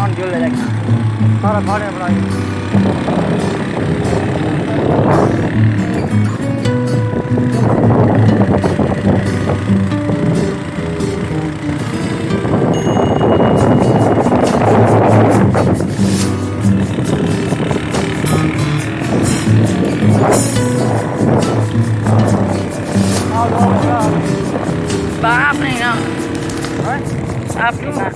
सामान जो ले जाएगा सारा भाड़े बनाएंगे। Ba này nè, Đấy, áp này nè.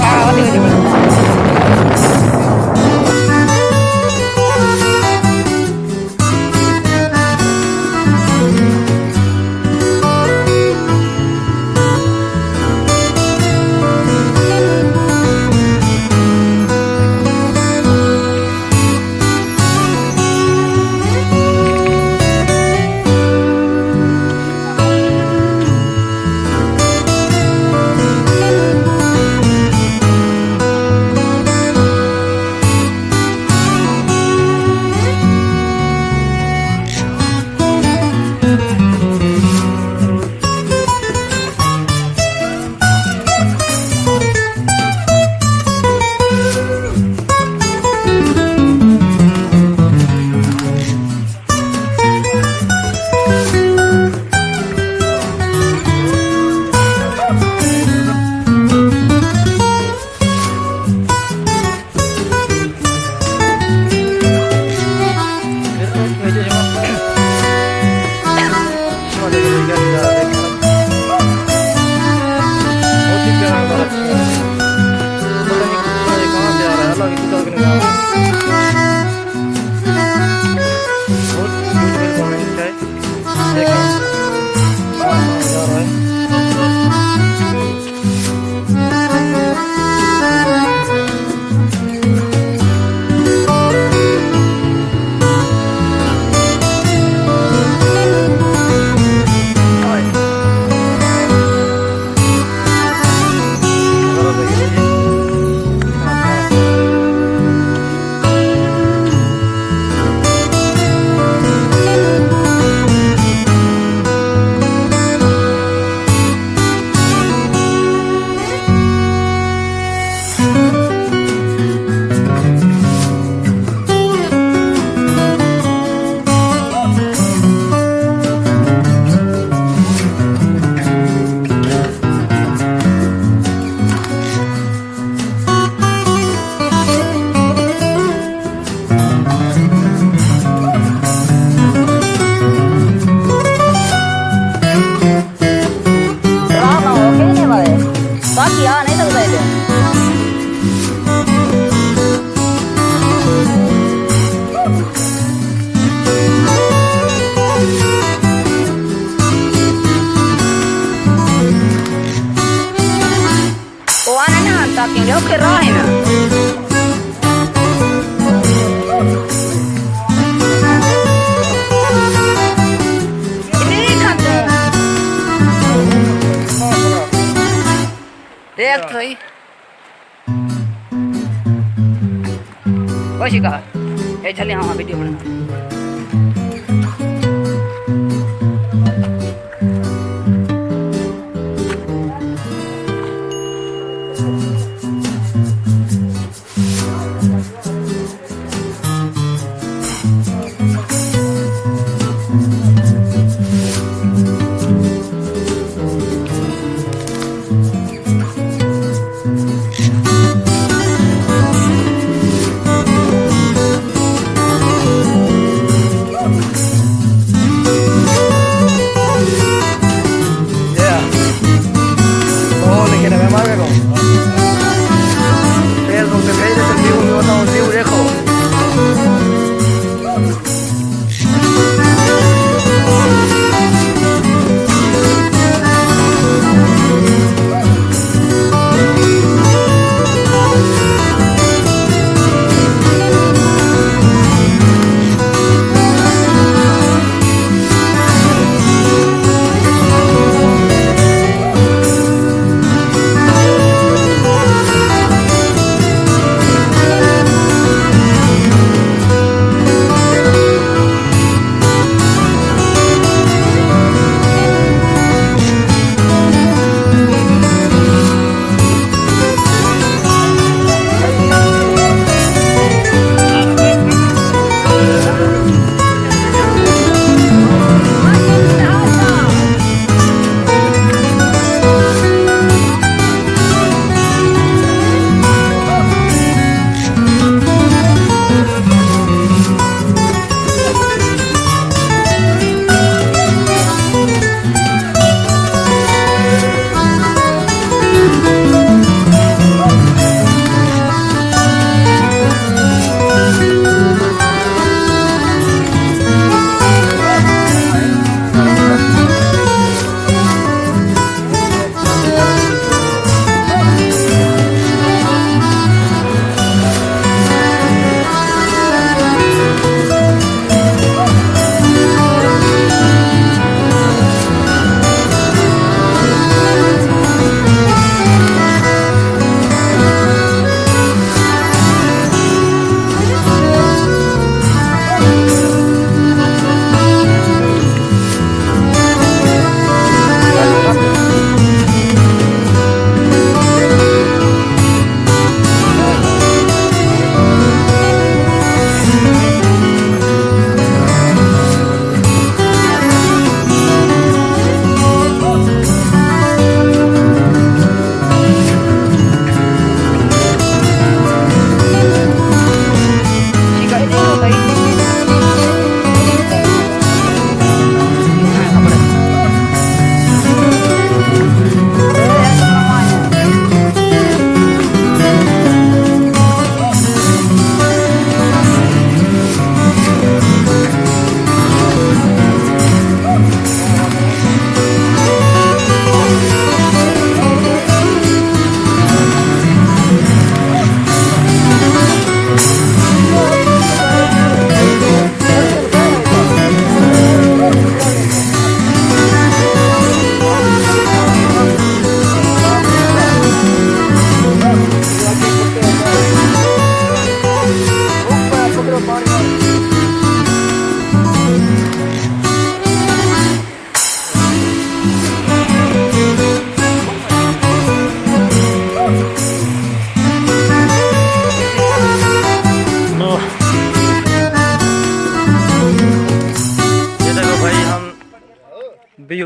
À, đi đi. बाकी आ नहीं सकता है वो आना ना ताकि लोग के राह है ना देख तो ही कोशिका ये चले हाँ वीडियो बना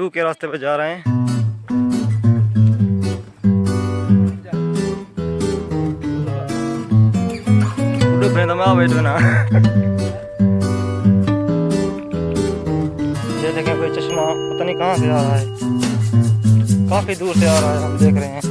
गुरु के रास्ते पे जा रहे हैं। बैठो ना। ये देखें कोई चश्मा पता नहीं कहाँ से आ रहा है, काफी दूर से आ रहा है, हम देख रहे हैं।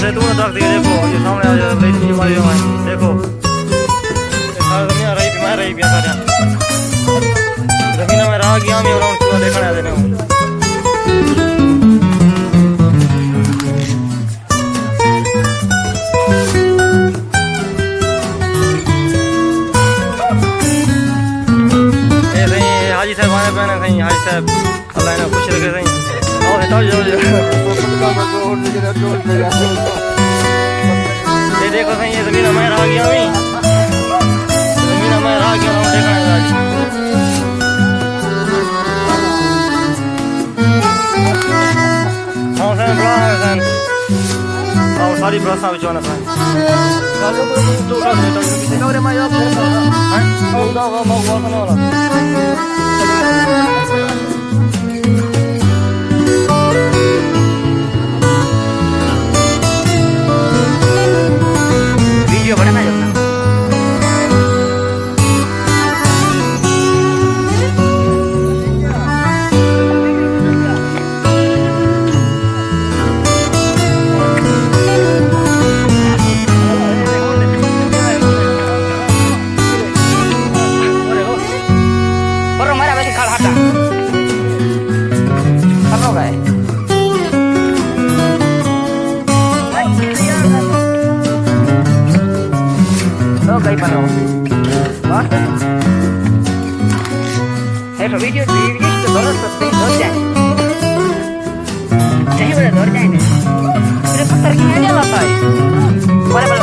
जैतून दरख्त ये देखो, ये सामने आ जाए देखो, जमीन रही भी मैं रही भी जमीन में रहा गया मैं और देखना देने हूँ। हाजी साहब आने पहने सही, हाजी साहब अल्लाह ने खुश रखे सही। और हटाओ ये देखो सही, ये जमीन हमारे आ गया, जमीन हमारे आ गया, हम देखना है आज। हाँ सैन बड़ा है सैन, और सारी बरसा बिचवाना सैन। वीडियो बनाना है अपना। पर हमारा वैसे खाल हटा कर लो गए। तो कहीं पर हो बस है तो वीडियो तो दोनों सस्ते दौड़ जाए चाहिए, बड़े दौड़ जाएंगे, फिर पत्थर की नहीं जाता है बड़े बड़े